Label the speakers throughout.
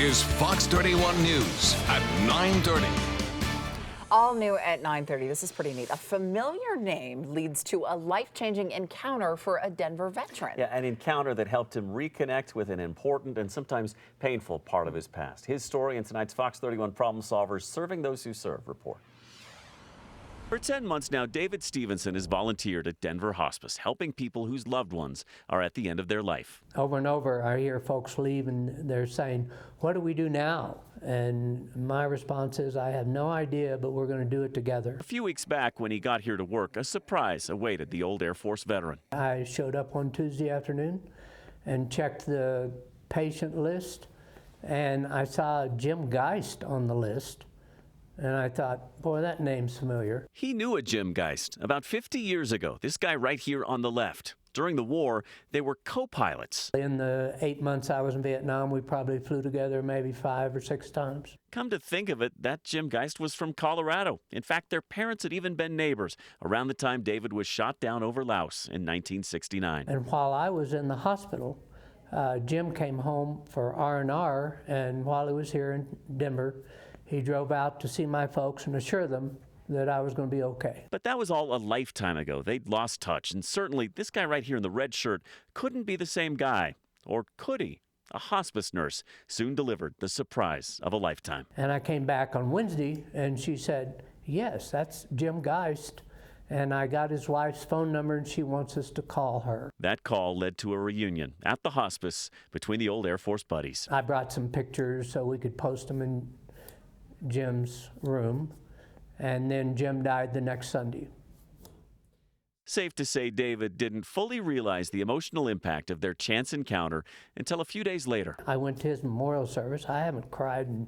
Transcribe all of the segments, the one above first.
Speaker 1: is Fox 31 News at 9:30.
Speaker 2: All new at 9:30. This is pretty neat. A familiar name leads to a life-changing encounter for a Denver veteran.
Speaker 3: Yeah, an encounter that helped him reconnect with an important and sometimes painful part of his past. His story in tonight's Fox 31 Problem Solvers Serving Those Who Serve report. For 10 months now, David Stevenson has volunteered at Denver Hospice, helping people whose loved ones are at the end of their life.
Speaker 4: Over and over, I hear folks leave and they're saying, what do we do now? And my response is, I have no idea, but we're going to do it together.
Speaker 3: A few weeks back, when he got here to work, a surprise awaited the old Air Force veteran.
Speaker 4: I showed up on Tuesday afternoon and checked the patient list, and I saw Jim Geist on the list. And I thought, boy, that name's familiar.
Speaker 3: He knew a Jim Geist about 50 years ago, this guy right here on the left. During the war, they were co-pilots.
Speaker 4: In the 8 months I was in Vietnam, we probably flew together maybe 5 or 6 times.
Speaker 3: Come to think of it, that Jim Geist was from Colorado. In fact, their parents had even been neighbors around the time David was shot down over Laos in 1969.
Speaker 4: And while I was in the hospital, Jim came home for R&R, and while he was here in Denver, he drove out to see my folks and assure them that I was going to be okay.
Speaker 3: But that was all a lifetime ago. They'd lost touch, and certainly this guy right here in the red shirt couldn't be the same guy. Or could he? A hospice nurse soon delivered the surprise of a lifetime.
Speaker 4: And I came back on Wednesday, and she said, yes, that's Jim Geist. And I got his wife's phone number, and she wants us to call her.
Speaker 3: That call led to a reunion at the hospice between the old Air Force buddies.
Speaker 4: I brought some pictures so we could post them in Jim's room, and then Jim died the next Sunday.
Speaker 3: Safe to say David didn't fully realize the emotional impact of their chance encounter until a few days later.
Speaker 4: I went to his memorial service. I haven't cried in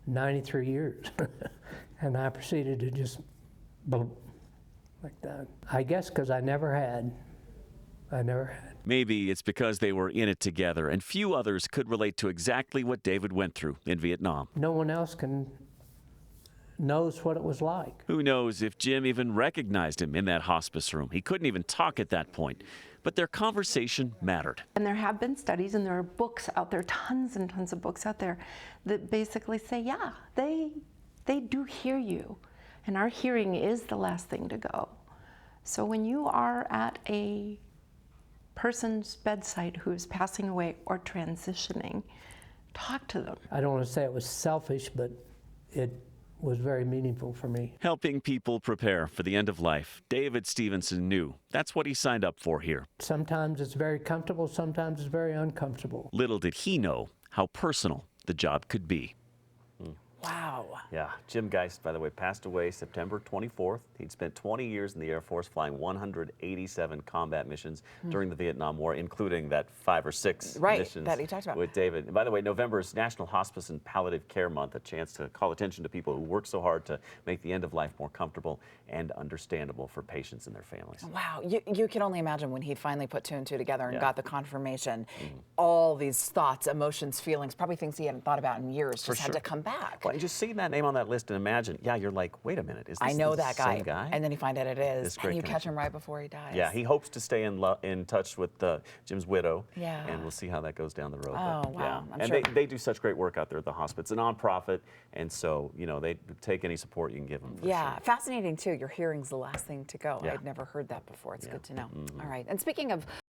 Speaker 4: 93 years. And I proceeded to just boom, like that. I guess because I never had.
Speaker 3: Maybe it's because they were in it together, and few others could relate to exactly what David went through in Vietnam.
Speaker 4: No one else knows what it was like.
Speaker 3: Who knows if Jim even recognized him in that hospice room. He couldn't even talk at that point. But their conversation mattered.
Speaker 5: And there have been studies, and there are books out there, tons and tons of books out there, that basically say, yeah, they do hear you. And our hearing is the last thing to go. So when you are at a person's bedside who is passing away or transitioning, talk to them.
Speaker 4: I don't want to say it was selfish, but it was very meaningful for me.
Speaker 3: Helping people prepare for the end of life. David Stevenson knew that's what he signed up for here.
Speaker 4: Sometimes it's very comfortable, sometimes it's very uncomfortable.
Speaker 3: Little did he know how personal the job could be.
Speaker 2: Wow.
Speaker 3: Yeah, Jim Geist, by the way, passed away September 24th. He'd spent 20 years in the Air Force flying 187 combat missions during the Vietnam War, including that 5 or 6 missions
Speaker 2: that he talked about
Speaker 3: with David. And by the way, November is National Hospice and Palliative Care Month, a chance to call attention to people who work so hard to make the end of life more comfortable and understandable for patients and their families.
Speaker 2: Wow. You can only imagine when he finally put 2 and 2 together and got the confirmation. All these thoughts, emotions, feelings, probably things he hadn't thought about in years just had to come back.
Speaker 3: Well, you just see that name on that list and imagine, yeah, you're like, wait a minute, is this
Speaker 2: I know
Speaker 3: the
Speaker 2: that
Speaker 3: same guy?
Speaker 2: And then you find out it is, and you
Speaker 3: connection.
Speaker 2: catch him right before he dies.
Speaker 3: Yeah, he hopes to stay in touch with Jim's widow.
Speaker 2: Yeah.
Speaker 3: And we'll see how that goes down the road.
Speaker 2: Oh,
Speaker 3: but,
Speaker 2: wow.
Speaker 3: Yeah.
Speaker 2: I'm
Speaker 3: and
Speaker 2: sure.
Speaker 3: they do such great work out there at the hospice. It's a nonprofit, and so, you know, they take any support you can give them.
Speaker 2: Yeah,
Speaker 3: sure.
Speaker 2: Fascinating too. Your hearing's the last thing to go.
Speaker 3: Yeah.
Speaker 2: I'd never heard that before. It's good to know. All right. And speaking of